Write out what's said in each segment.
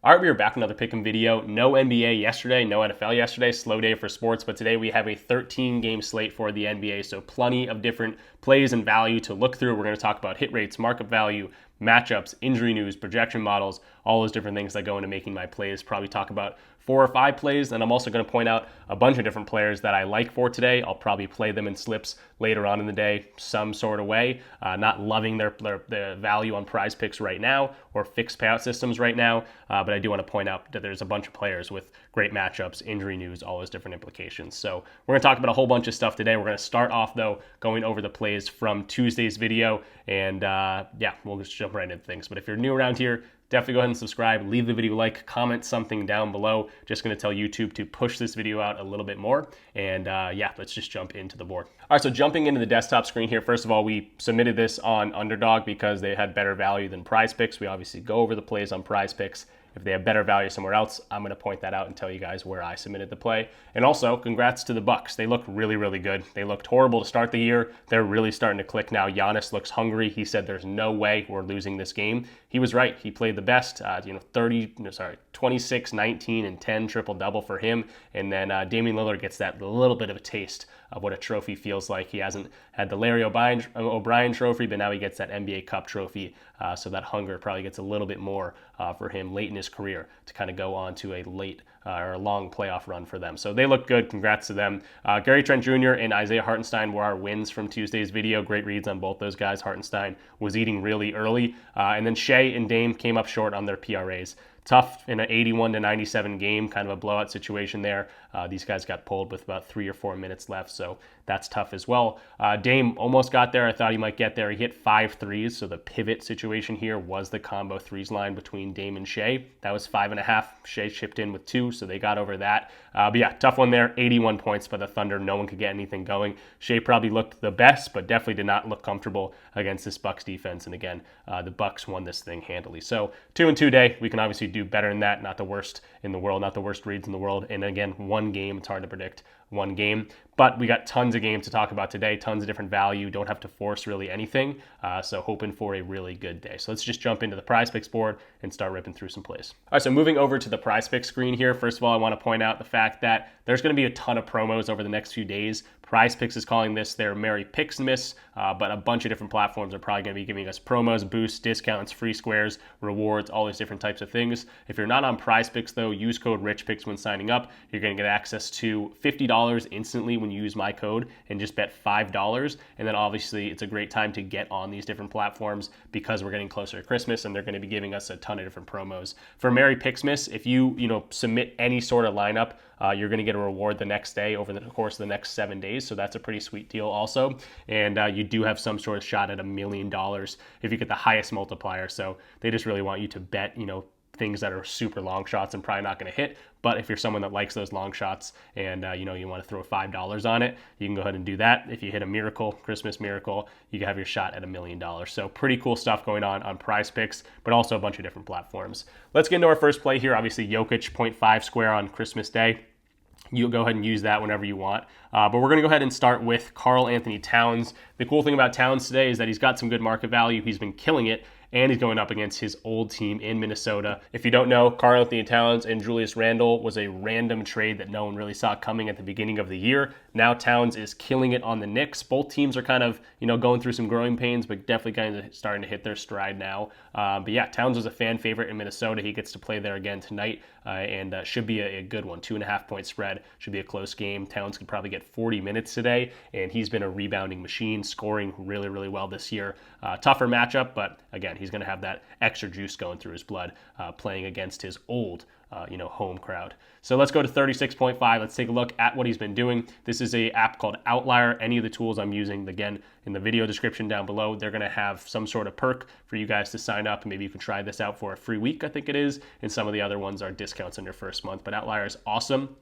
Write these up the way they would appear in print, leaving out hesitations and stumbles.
All right, we are back with another pick'em video. No NBA yesterday, no NFL yesterday, slow day for sports, but today we have a 13-game slate for the NBA, so plenty of different plays and value to look through. We're going to talk about hit rates, market value, matchups, injury news, projection models, all those different things that go into making my plays. Probably talk about 4 or 5 plays, and I'm also going to point out a bunch of different players that I like for today. I'll probably play them in slips later on in the day some sort of way. Not loving their value on PrizePicks right now or fixed payout systems right now, but I do want to point out that there's a bunch of players with great matchups, injury news, all those different implications. So we're going to talk about a whole bunch of stuff today. We're going to start off, though, going over the plays from Tuesday's video, and we'll just jump right into things. But if you're new around here, definitely go ahead and subscribe, leave the video a like, comment something down below. Just going to tell YouTube to push this video out a little bit more. And let's just jump into the board. All right, so jumping into the desktop screen here, first of all, we submitted this on Underdog because they had better value than PrizePicks. We obviously go over the plays on PrizePicks. If they have better value somewhere else, I'm going to point that out and tell you guys where I submitted the play. And also, congrats to the Bucks. They look really, really good. They looked horrible to start the year. They're really starting to click now. Giannis looks hungry. He said there's no way we're losing this game. He was right. He played the best. 26, 19, and 10 triple-double for him. And then Damian Lillard gets that little bit of a taste of what a trophy feels like. He hasn't had the Larry O'Brien trophy, but now he gets that NBA Cup trophy. So that hunger probably gets a little bit more for him late in his career to kind of go on to a late or a long playoff run for them. So they look good. Congrats to them. Gary Trent Jr. and Isaiah Hartenstein were our wins from Tuesday's video. Great reads on both those guys. Hartenstein was eating really early. And then Shea and Dame came up short on their PRAs. Tough in an 81-97 game, kind of a blowout situation there. These guys got pulled with about 3 or 4 minutes left, so that's tough as well. Dame almost got there. I thought he might get there. He hit 5 threes, so the pivot situation here was the combo threes line between Dame and Shea. That was 5.5. Shea chipped in with 2, so they got over that. But yeah, tough one there. 81 points for the Thunder. No one could get anything going. Shea probably looked the best, but definitely did not look comfortable against this Bucks defense. And again, the Bucks won this thing handily. So 2-2 day. We can obviously do better than that. Not the worst in the world, not the worst reads in the world. And again, one game. It's hard to predict one game, but we got tons of games to talk about today, tons of different value. Don't have to force really anything. So hoping for a really good day. So let's just jump into the PrizePicks board and start ripping through some plays. All right, so moving over to the PrizePicks screen here. First of all, I want to point out the fact that there's going to be a ton of promos over the next few days. PrizePicks is calling this their Merry Picksmas, but a bunch of different platforms are probably going to be giving us promos, boosts, discounts, free squares, rewards, all these different types of things. If you're not on PrizePicks, though, use code RichPicks when signing up. You're going to get access to $50 instantly when you use my code and just bet $5. And then obviously it's a great time to get on these different platforms because we're getting closer to Christmas and they're going to be giving us a ton of different promos. For Merry Picksmas, if you submit any sort of lineup, you're going to get a reward the next day over the course of the next 7 days. So that's a pretty sweet deal also. And you do have some sort of shot at $1 million if you get the highest multiplier. So they just really want you to bet, things that are super long shots and probably not going to hit. But if you're someone that likes those long shots and you want to throw $5 on it, you can go ahead and do that. If you hit a miracle, Christmas miracle, you can have your shot at $1 million. So pretty cool stuff going on PrizePicks, but also a bunch of different platforms. Let's get into our first play here. Obviously, Jokic 0.5 square on Christmas Day. You'll go ahead and use that whenever you want. But we're going to go ahead and start with Karl-Anthony Towns. The cool thing about Towns today is that he's got some good market value. He's been killing it. And he's going up against his old team in Minnesota. If you don't know, Karl-Anthony Towns and Julius Randle was a random trade that no one really saw coming at the beginning of the year. Now Towns is killing it on the Knicks. Both teams are kind of, going through some growing pains, but definitely kind of starting to hit their stride now. But yeah, Towns was a fan favorite in Minnesota. He gets to play there again tonight and should be a good one. 2.5 point spread. Should be a close game. Towns could probably get 40 minutes today, and he's been a rebounding machine, scoring really, really well this year. Tougher matchup, but again, he's going to have that extra juice going through his blood playing against his old home crowd. So let's go to 36.5. Let's take a look at what he's been doing. This is a app called Outlier. Any of the tools I'm using, again, in the video description down below, they're going to have some sort of perk for you guys to sign up. Maybe you can try this out for a free week, I think it is. And some of the other ones are discounts on your first month. But Outlier is awesome.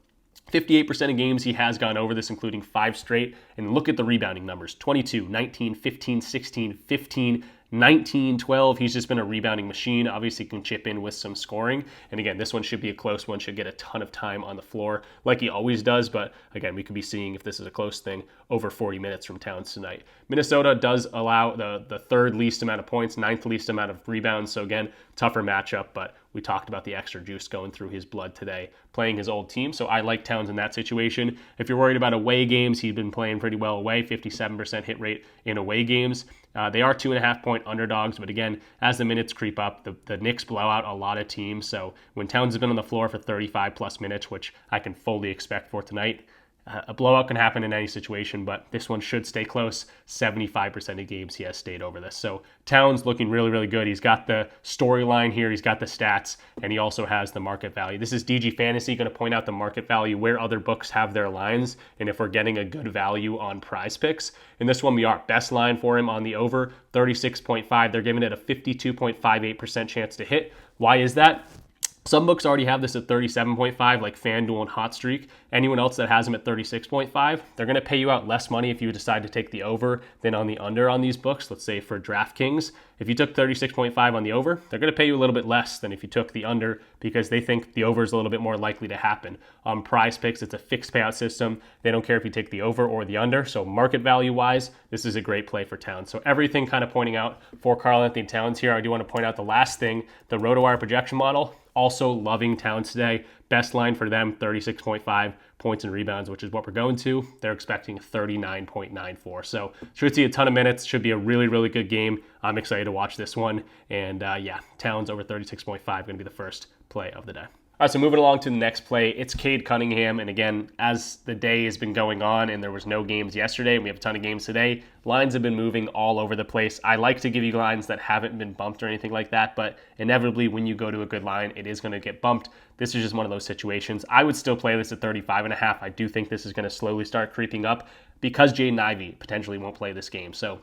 58% of games he has gone over this, including 5 straight. And look at the rebounding numbers. 22, 19, 15, 16, 15, 19, 12. He's just been a rebounding machine. Obviously can chip in with some scoring. And again, this one should be a close one. Should get a ton of time on the floor like he always does. But again, we could be seeing, if this is a close thing, over 40 minutes from Towns tonight. Minnesota does allow the third least amount of points, 9th least amount of rebounds. So again, tougher matchup, but we talked about the extra juice going through his blood today, playing his old team. So I like Towns in that situation. If you're worried about away games, he's been playing pretty well away, 57% hit rate in away games. They are 2.5-point underdogs, but again, as the minutes creep up, the Knicks blow out a lot of teams. So when Towns has been on the floor for 35 plus minutes, which I can fully expect for tonight, a blowout can happen in any situation, but this one should stay close. 75% of games he has stayed over this. So Towns looking really, really good. He's got the storyline here. He's got the stats, and he also has the market value. This is DG Fantasy, going to point out the market value, where other books have their lines, and if we're getting a good value on PrizePicks. In this one, we are. Best line for him on the over, 36.5. They're giving it a 52.58% chance to hit. Why is that? Some books already have this at 37.5, like FanDuel and Hot Streak. Anyone else that has them at 36.5, they're going to pay you out less money if you decide to take the over than on the under on these books. Let's say for DraftKings, if you took 36.5 on the over, they're going to pay you a little bit less than if you took the under because they think the over is a little bit more likely to happen. On PrizePicks, it's a fixed payout system. They don't care if you take the over or the under. So market value wise, this is a great play for Towns. So everything kind of pointing out for Karl-Anthony Towns here. I do want to point out the last thing, the RotoWire projection model. Also loving Towns today. Best line for them, 36.5 points and rebounds, which is what we're going to. They're expecting 39.94. So should see a ton of minutes. Should be a really, really good game. I'm excited to watch this one. And yeah, Towns over 36.5 going to be the first play of the day. All right, so moving along to the next play, it's Cade Cunningham. And again, as the day has been going on and there was no games yesterday, and we have a ton of games today, lines have been moving all over the place. I like to give you lines that haven't been bumped or anything like that, but inevitably when you go to a good line, it is going to get bumped. This is just one of those situations. I would still play this at 35.5. I do think this is going to slowly start creeping up because Jaden Ivey potentially won't play this game. So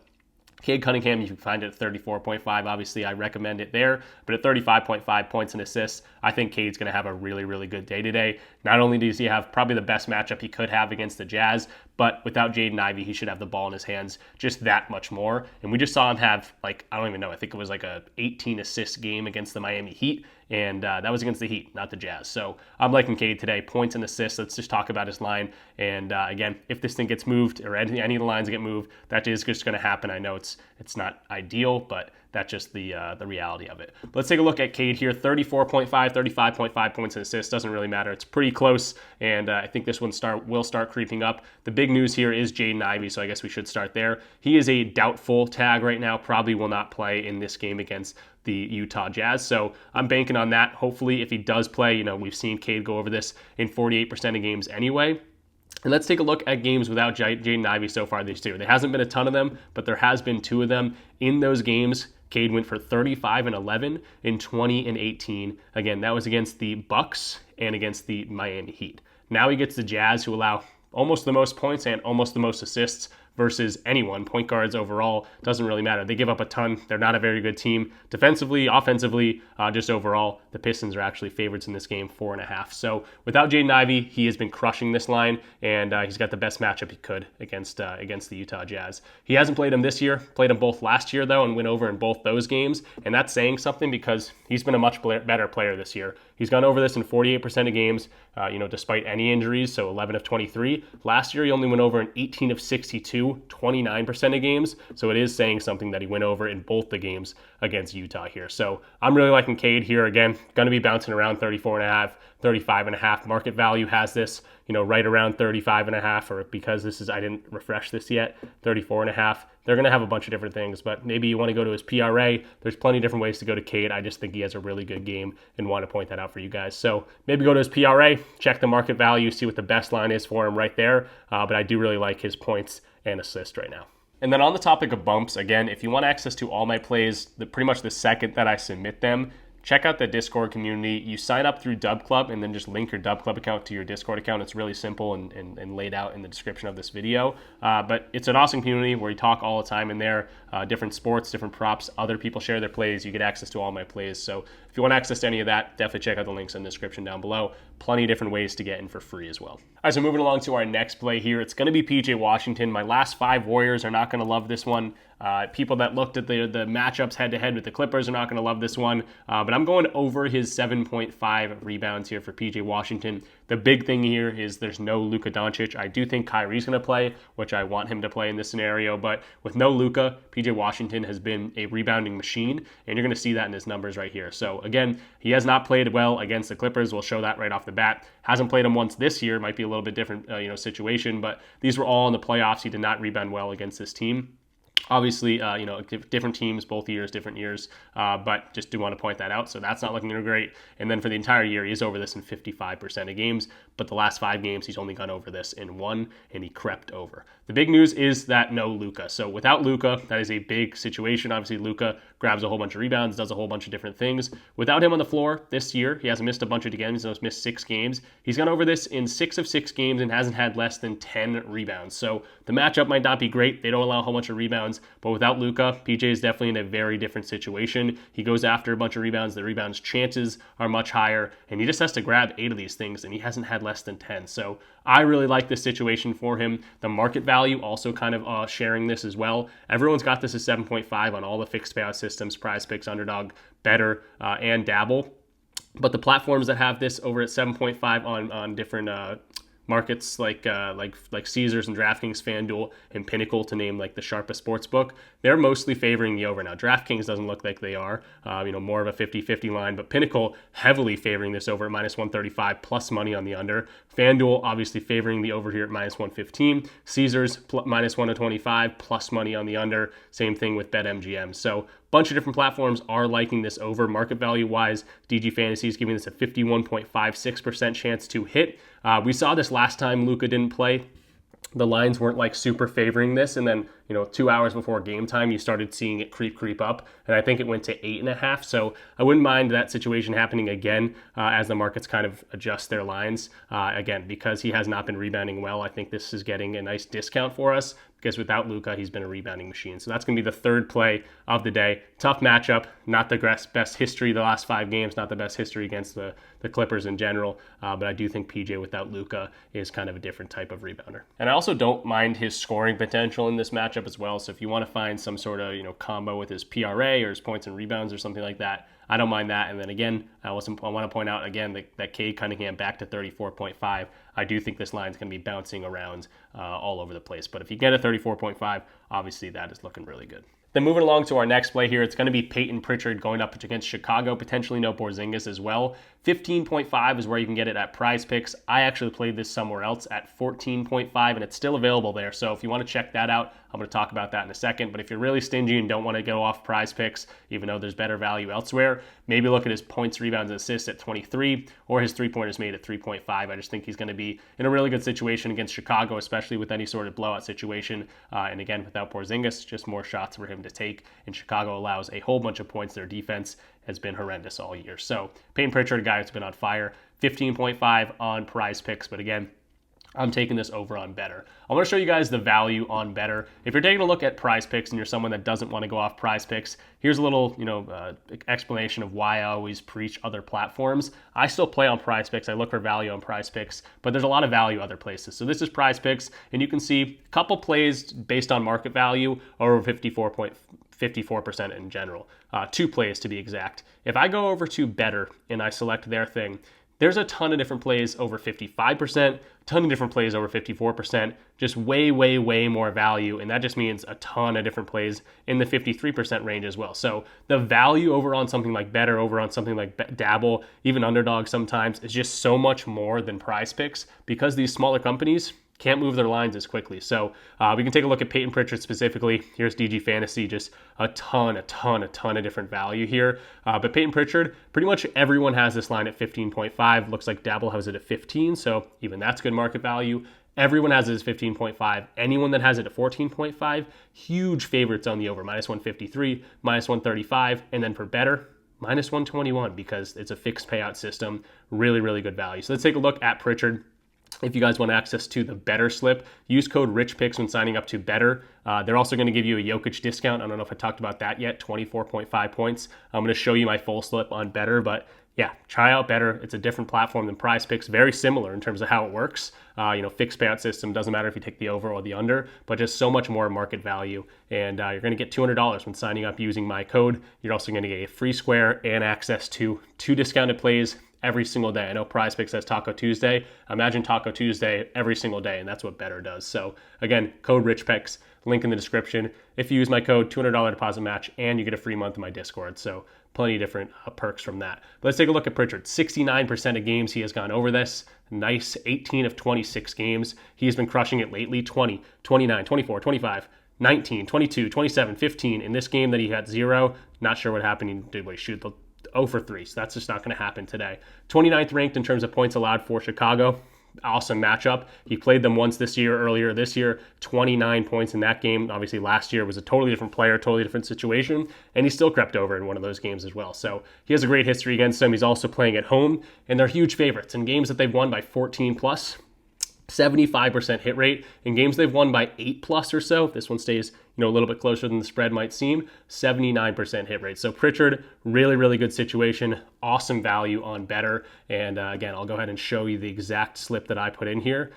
Cade Cunningham, you can find it at 34.5. Obviously, I recommend it there. But at 35.5 points and assists, I think Cade's going to have a really, really good day today. Not only does he have probably the best matchup he could have against the Jazz, but without Jaden Ivey, he should have the ball in his hands just that much more. And we just saw him have, like, I don't even know, I think it was like a 18 assist game against the Miami Heat. And that was against the Heat, not the Jazz. So I'm liking Cade today. Points and assists. Let's just talk about his line. And again, if this thing gets moved or any of the lines get moved, that is just going to happen. I know it's not ideal, but that's just the reality of it. But let's take a look at Cade here. 34.5, 35.5 points and assists. Doesn't really matter. It's pretty close. And I think this one will start creeping up. The big news here is Jaden Ivey, so I guess we should start there. He is a doubtful tag right now. Probably will not play in this game against the Utah Jazz. So I'm banking on that. Hopefully, if he does play, we've seen Cade go over this in 48% of games anyway. And let's take a look at games without Jaden Ivey so far this year. There hasn't been a ton of them, but there has been 2 of them. In those games, Cade went for 35-11 in 20-18. Again, that was against the Bucks and against the Miami Heat. Now he gets the Jazz, who allow almost the most points and almost the most assists versus anyone. Point guards overall, doesn't really matter. They give up a ton. They're not a very good team. Defensively, offensively, just overall, the Pistons are actually favorites in this game, 4.5. So without Jaden Ivey, he has been crushing this line, and he's got the best matchup he could against the Utah Jazz. He hasn't played them this year. Played them both last year, though, and went over in both those games, and that's saying something because he's been a much better player this year. He's gone over this in 48% of games, despite any injuries, so 11 of 23. Last year, he only went over in 18 of 62, 29% of games, so it is saying something that he went over in both the games against Utah here. So I'm really liking Cade here. Again, going to be bouncing around 34.5, 35.5. Market value has this, right around 35.5, or because I didn't refresh this yet, 34.5. They're going to have a bunch of different things, but maybe you want to go to his PRA. There's plenty of different ways to go to Cade. I just think he has a really good game and want to point that out for you guys. So maybe go to his PRA, check the market value, see what the best line is for him right there. But I do really like his points and assist right now. And then on the topic of bumps, again, if you want access to all my plays, pretty much the second that I submit them, check out the Discord community. You sign up through DubClub and then just link your DubClub account to your Discord account. It's really simple and laid out in the description of this video. But it's an awesome community where you talk all the time in there, different sports, different props. Other people share their plays. You get access to all my plays. So if you want access to any of that, definitely check out the links in the description down below. Plenty of different ways to get in for free as well. All right, so moving along to our next play here. It's going to be PJ Washington. My last 5 Warriors are not going to love this one. People that looked at the matchups head-to-head with the Clippers are not going to love this one. But I'm going over his 7.5 rebounds here for PJ Washington. The big thing here is there's no Luka Doncic. I do think Kyrie's going to play, which I want him to play in this scenario. But with no Luka, PJ PJ Washington has been a rebounding machine, and you're going to see that in his numbers right here. So again, he has not played well against the Clippers. We'll show that right off the bat. Hasn't played them once this year. Might be a little bit different, situation, but these were all in the playoffs. He did not rebound well against this team. Obviously, different teams, both years, different years, but just do want to point that out. So that's not looking great. And then for the entire year, he's over this in 55% of games, but the last 5 games, he's only gone over this in 1, and he crept over. The big news is that no Luka. So without Luka, that is a big situation. Obviously, Luka grabs a whole bunch of rebounds, does a whole bunch of different things. Without him on the floor this year, he hasn't missed a bunch of games. He's missed 6 games. He's gone over this in 6 of 6 games and hasn't had less than 10 rebounds. So the matchup might not be great. They don't allow a whole bunch of rebounds, but without Luka, PJ is definitely in a very different situation. He goes after a bunch of rebounds. The rebounds chances are much higher, and he just has to grab 8 of these things, and he hasn't had less than 10. So I really like this situation for him. The market value also kind of sharing this as well. Everyone's got this as 7.5 on all the fixed payout systems, PrizePicks, Underdog, Betr, and Dabble. But the platforms that have this over at 7.5 on different markets like Caesars and DraftKings, FanDuel, and Pinnacle, to name like the sharpest sports book, they're mostly favoring the over. Now, DraftKings doesn't look like they are, more of a 50-50 line, but Pinnacle heavily favoring this over at minus 135 plus money on the under. FanDuel obviously favoring the over here at minus 115. Caesars minus 125 plus money on the under. Same thing with BetMGM. So bunch of different platforms are liking this over. Market value wise, DG Fantasy is giving this a 51.56% chance to hit. We saw this last time Luka didn't play. The lines weren't like super favoring this, and then 2 hours before game time, you started seeing it creep up, and I think it went to 8.5. So I wouldn't mind that situation happening again as the markets kind of adjust their lines. Again, because he has not been rebounding well, I think this is getting a nice discount for us, because without Luka, he's been a rebounding machine. So that's going to be the third play of the day. Tough matchup, not the best history the last 5 games, not the best history against the Clippers in general, but I do think PJ without Luka is kind of a different type of rebounder. And I also don't mind his scoring potential in this matchup as well. So if you want to find some sort of combo with his PRA or his points and rebounds or something like that, I don't mind that. And then again, I want to point out again that Cade Cunningham back to 34.5. I do think this line is going to be bouncing around all over the place. But if you get a 34.5, obviously that is looking really good. Then moving along to our next play here, it's going to be Peyton Pritchard going up against Chicago, potentially no Porzingis as well. 15.5 is where you can get it at PrizePicks. I actually played this somewhere else at 14.5, and it's still available there. So if you want to check that out, I'm going to talk about that in a second. But if you're really stingy and don't want to go off PrizePicks, even though there's better value elsewhere, maybe look at his points, rebounds, and assists at 23, or his three-pointers made at 3.5. I just think he's going to be in a really good situation against Chicago, especially with any sort of blowout situation. And again, without Porzingis, just more shots for him to take. And Chicago allows a whole bunch of points. Their defense has been horrendous all year. So Peyton Pritchard, a guy who's been on fire, 15.5 on PrizePicks. But again, I'm taking this over on Betr. I want to show you guys the value on Betr. If you're taking a look at PrizePicks and you're someone that doesn't want to go off PrizePicks, here's a little, explanation of why I always preach other platforms. I still play on PrizePicks. I look for value on PrizePicks, but there's a lot of value other places. So this is PrizePicks, and you can see a couple plays based on market value over 54% in general. 2 plays to be exact. If I go over to Betr and I select their thing, there's a ton of different plays over 55%, ton of different plays over 54%, just way, way, way more value. And that just means a ton of different plays in the 53% range as well. So the value over on something like Betr, over on something like Dabble, even Underdog sometimes, is just so much more than PrizePicks, because these smaller companies can't move their lines as quickly. So we can take a look at Peyton Pritchard specifically. Here's DG Fantasy, just a ton of different value here. But Peyton Pritchard, pretty much everyone has this line at 15.5. Looks like Dabble has it at 15, so even that's good market value. Everyone has it as 15.5. Anyone that has it at 14.5, huge favorites on the over. Minus 153, minus 135, and then for Betr, minus 121, because it's a fixed payout system. Really, really good value. So let's take a look at Pritchard. If you guys want access to the Betr slip, use code RichPicks when signing up to Betr. They're also going to give you a Jokic discount. I don't know if I talked about that yet, 24.5 points. I'm going to show you my full slip on Betr, but yeah, try out Betr. It's a different platform than PrizePicks, very similar in terms of how it works. Fixed payout system, doesn't matter if you take the over or the under, but just so much more market value. And you're going to get $200 when signing up using my code. You're also going to get a free square and access to 2 discounted plays every single day. I know PrizePicks says Taco Tuesday. Imagine Taco Tuesday every single day, and that's what Betr does. So again, code RichPicks, link in the description. If you use my code, $200 deposit match, and you get a free month in my Discord. So plenty of different perks from that. But let's take a look at Pritchard. 69% of games he has gone over this. Nice. 18 of 26 games. He has been crushing it lately. 20, 29, 24, 25, 19, 22, 27, 15. In this game that he had 0, not sure what happened. He did shoot the 0 for 3, so that's just not going to happen today. 29th ranked in terms of points allowed for Chicago. Awesome matchup. He played them once earlier this year, 29 points in that game. Obviously last year was a totally different player, totally different situation, and he still crept over in one of those games as well. So he has a great history against them. He's also playing at home, and they're huge favorites in games that they've won by 14 plus. 75% hit rate in games they've won by 8 plus or so. This one stays, a little bit closer than the spread might seem. 79% hit rate. So Pritchard, really, really good situation. Awesome value on Betr. And again, I'll go ahead and show you the exact slip that I put in here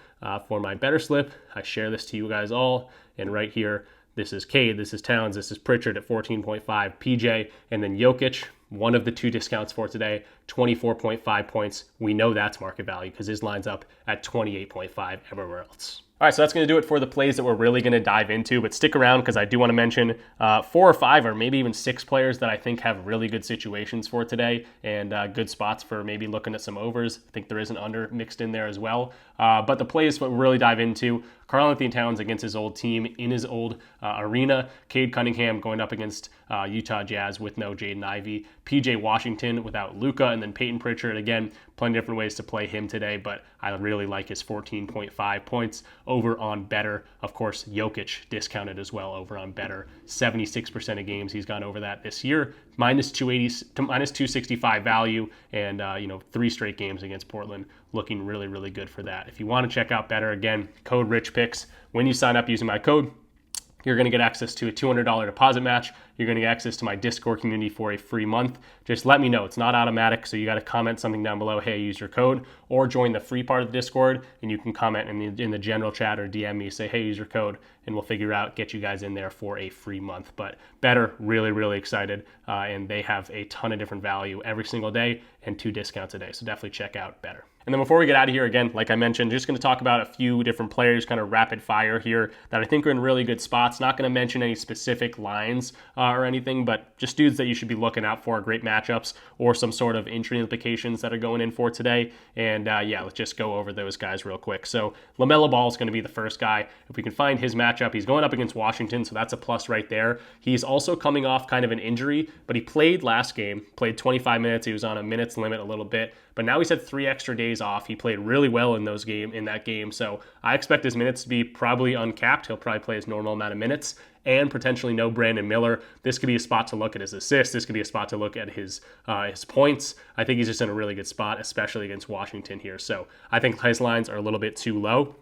for my Betr slip. I share this to you guys all. And right here, this is Cade, this is Towns, this is Pritchard at 14.5, PJ, and then Jokic, one of the 2 discounts for today, 24.5 points. We know that's market value because his line's up at 28.5 everywhere else. All right, so that's going to do it for the plays that we're really going to dive into, but stick around because I do want to mention 4 or 5 or maybe even 6 players that I think have really good situations for today and good spots for maybe looking at some overs. I think there is an under mixed in there as well. But the plays what we'll really dive into, Karl-Anthony Towns against his old team in his old arena, Cade Cunningham going up against Utah Jazz with no Jaden Ivey, PJ Washington without Luka, and then Peyton Pritchard. Again, plenty of different ways to play him today, but I really like his 14.5 points over on Betr. Of course, Jokic discounted as well over on Betr. 76% of games he's gone over that this year. Minus 280 to minus 265 value, and 3 straight games against Portland, looking really, really good for that. If you want to check out Betr, again, code RichPicks. When you sign up using my code, you're going to get access to a $200 deposit match. You're going to get access to my Discord community for a free month. Just let me know. It's not automatic, so you got to comment something down below, hey, use your code, or join the free part of the Discord, and you can comment in the general chat or DM me, say, hey, use your code, and we'll figure out, get you guys in there for a free month. But Betr, really, really excited, and they have a ton of different value every single day and 2 discounts a day, so definitely check out Betr. And then before we get out of here, again, like I mentioned, just going to talk about a few different players, kind of rapid fire here, that I think are in really good spots. Not going to mention any specific lines or anything, but just dudes that you should be looking out for, great matchups, or some sort of entry implications that are going in for today. And let's just go over those guys real quick. So LaMelo Ball is going to be the first guy. If we can find his matchup, he's going up against Washington, so that's a plus right there. He's also coming off kind of an injury, but he played last game, played 25 minutes. He was on a minutes limit a little bit, but now he's had 3 extra days off. He played really well in that game, so I expect his minutes to be probably uncapped. He'll probably play his normal amount of minutes, and potentially no Brandon Miller. This could be a spot to look at his assists. This could be a spot to look at his points. I think he's just in a really good spot, especially against Washington here. So I think his lines are a little bit too low.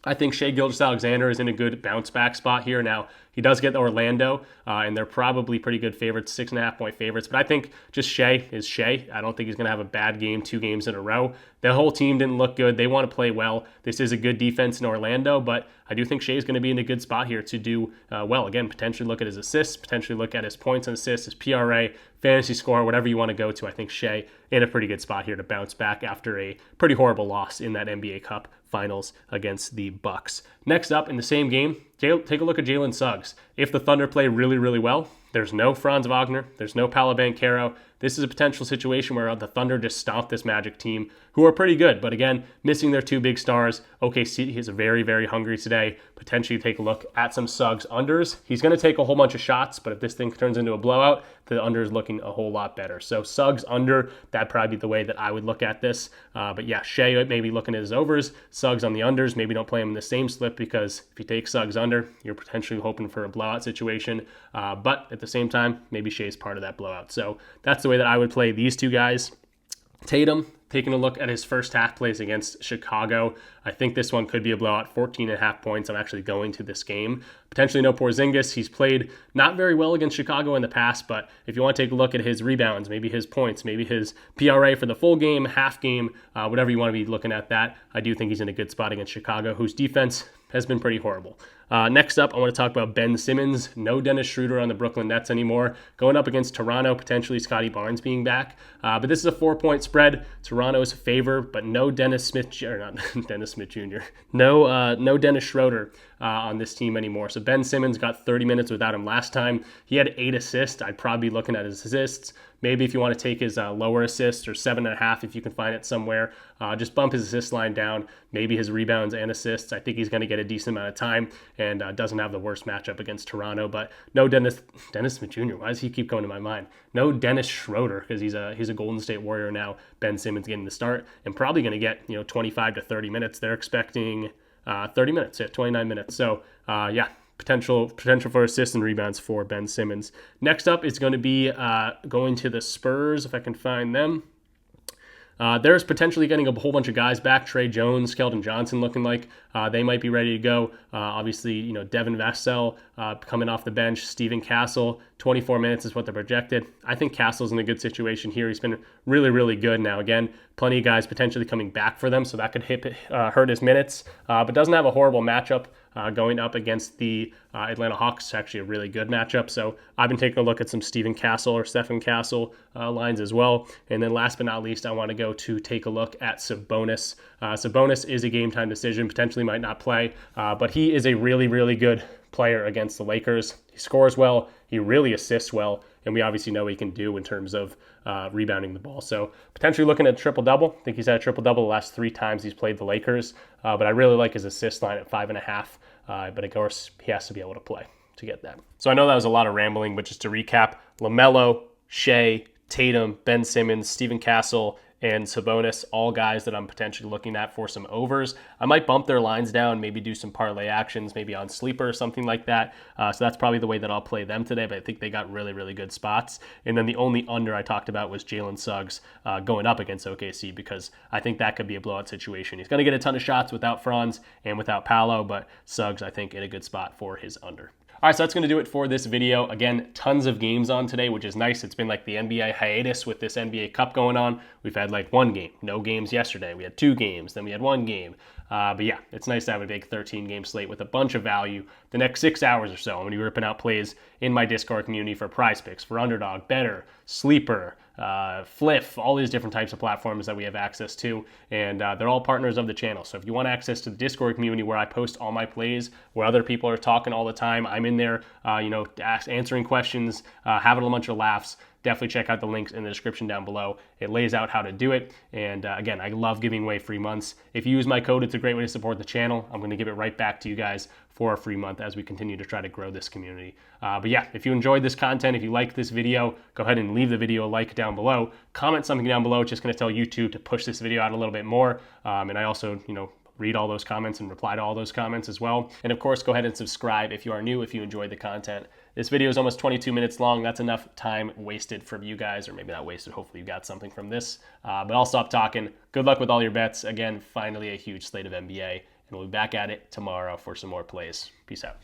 I think Shai Gilgeous-Alexander is in a good bounce back spot here. Now, he does get Orlando, and they're probably pretty good favorites, 6.5-point favorites. But I think just Shai is Shai. I don't think he's going to have a bad game 2 games in a row. The whole team didn't look good. They want to play well. This is a good defense in Orlando, but I do think Shai is going to be in a good spot here to do well. Again, potentially look at his assists, potentially look at his points and assists, his PRA, fantasy score, whatever you want to go to. I think Shai in a pretty good spot here to bounce back after a pretty horrible loss in that NBA Cup Finals against the Bucks. Next up in the same game, take a look at Jalen Suggs. If the Thunder play really, really well, there's no Franz Wagner, there's no Paolo Banchero. This is a potential situation where the Thunder just stomp this Magic team, who are pretty good, but again, missing their 2 big stars. OKC is very, very hungry today. Potentially take a look at some Suggs unders. He's going to take a whole bunch of shots, but if this thing turns into a blowout, the under is looking a whole lot better. So Suggs under, that'd probably be the way that I would look at this. But yeah, Shai maybe looking at his overs, Suggs on the unders. Maybe don't play him in the same slip because if you take Suggs under, you're potentially hoping for a blowout situation. But at the same time, maybe Shai's part of that blowout. So that's the way that I would play these 2 guys. Tatum, taking a look at his first half plays against Chicago. I think this one could be a blowout, 14.5 points. I'm actually going to this game. Potentially no Porzingis. He's played not very well against Chicago in the past, but if you want to take a look at his rebounds, maybe his points, maybe his PRA for the full game, half game, whatever you want to be looking at that, I do think he's in a good spot against Chicago, whose defense has been pretty horrible. Next up, I want to talk about Ben Simmons. No Dennis Schroeder on the Brooklyn Nets anymore. Going up against Toronto, potentially Scotty Barnes being back. But this is a 4-point spread. Toronto's favor, but no Dennis Smith, or not Dennis Smith Jr. No Dennis Schroeder on this team anymore. So Ben Simmons got 30 minutes without him last time. He had 8 assists. I'd probably be looking at his assists. Maybe if you want to take his lower assists, or 7.5 if you can find it somewhere, just bump his assist line down, maybe his rebounds and assists. I think he's going to get a decent amount of time, and doesn't have the worst matchup against Toronto. But no Dennis Smith Jr. Why does he keep going to my mind? No Dennis Schroeder, because he's a Golden State Warrior now. Ben Simmons getting the start and probably going to get 25 to 30 minutes. They're expecting 30 minutes, 29 minutes. So potential for assists and rebounds for Ben Simmons. Next up is going to be going to the Spurs, if I can find them. There's potentially getting a whole bunch of guys back. Trey Jones, Keldon Johnson looking like they might be ready to go. Obviously, Devin Vassell coming off the bench. Steven Castle, 24 minutes is what they're projected. I think Castle's in a good situation here. He's been really, really good. Now, again, plenty of guys potentially coming back for them, so that could hurt his minutes. But doesn't have a horrible matchup. Going up against the Atlanta Hawks, actually a really good matchup. So I've been taking a look at some Steven Castle or Stephen Castle lines as well. And then last but not least, I want to go to take a look at Sabonis. Sabonis is a game time decision, potentially might not play, but he is a really, really good player against the Lakers. He scores well, he really assists well, and we obviously know what he can do in terms of rebounding the ball. So potentially looking at a triple-double. I think he's had a triple-double the last 3 times he's played the Lakers, but I really like his assist line at 5.5. But of course, he has to be able to play to get that. So I know that was a lot of rambling, but just to recap, LaMelo, Shea, Tatum, Ben Simmons, Steven Castle, and Sabonis, all guys that I'm potentially looking at for some overs. I might bump their lines down, maybe do some parlay actions, maybe on Sleeper or something like that. So that's probably the way that I'll play them today, but I think they got really, really good spots. And then the only under I talked about was Jalen Suggs going up against OKC, because I think that could be a blowout situation. He's going to get a ton of shots without Franz and without Paolo, but Suggs, I think, in a good spot for his under. All right, so that's going to do it for this video. Again, tons of games on today, which is nice. It's been like the NBA hiatus with this NBA Cup going on. We've had like 1 game, no games yesterday. We had 2 games, then we had 1 game. But yeah, it's nice to have a big 13-game slate with a bunch of value. The next 6 hours or so, I'm going to be ripping out plays in my Discord community for PrizePicks, for Underdog, Betr, Sleeper, Fliff, all these different types of platforms that we have access to, and they're all partners of the channel. So if you want access to the Discord community where I post all my plays, where other people are talking all the time, I'm in there, answering questions, having a bunch of laughs. Definitely check out the links in the description down below. It lays out how to do it. And again, I love giving away free months. If you use my code, it's a great way to support the channel. I'm going to give it right back to you guys for a free month as we continue to try to grow this community. But yeah, if you enjoyed this content, if you like this video, go ahead and leave the video a like down below. Comment something down below. It's just going to tell YouTube to push this video out a little bit more. And I also, read all those comments and reply to all those comments as well. And of course, go ahead and subscribe if you are new, if you enjoyed the content. This video is almost 22 minutes long. That's enough time wasted from you guys, or maybe not wasted. Hopefully you got something from this. But I'll stop talking. Good luck with all your bets. Again, finally a huge slate of NBA. And we'll be back at it tomorrow for some more plays. Peace out.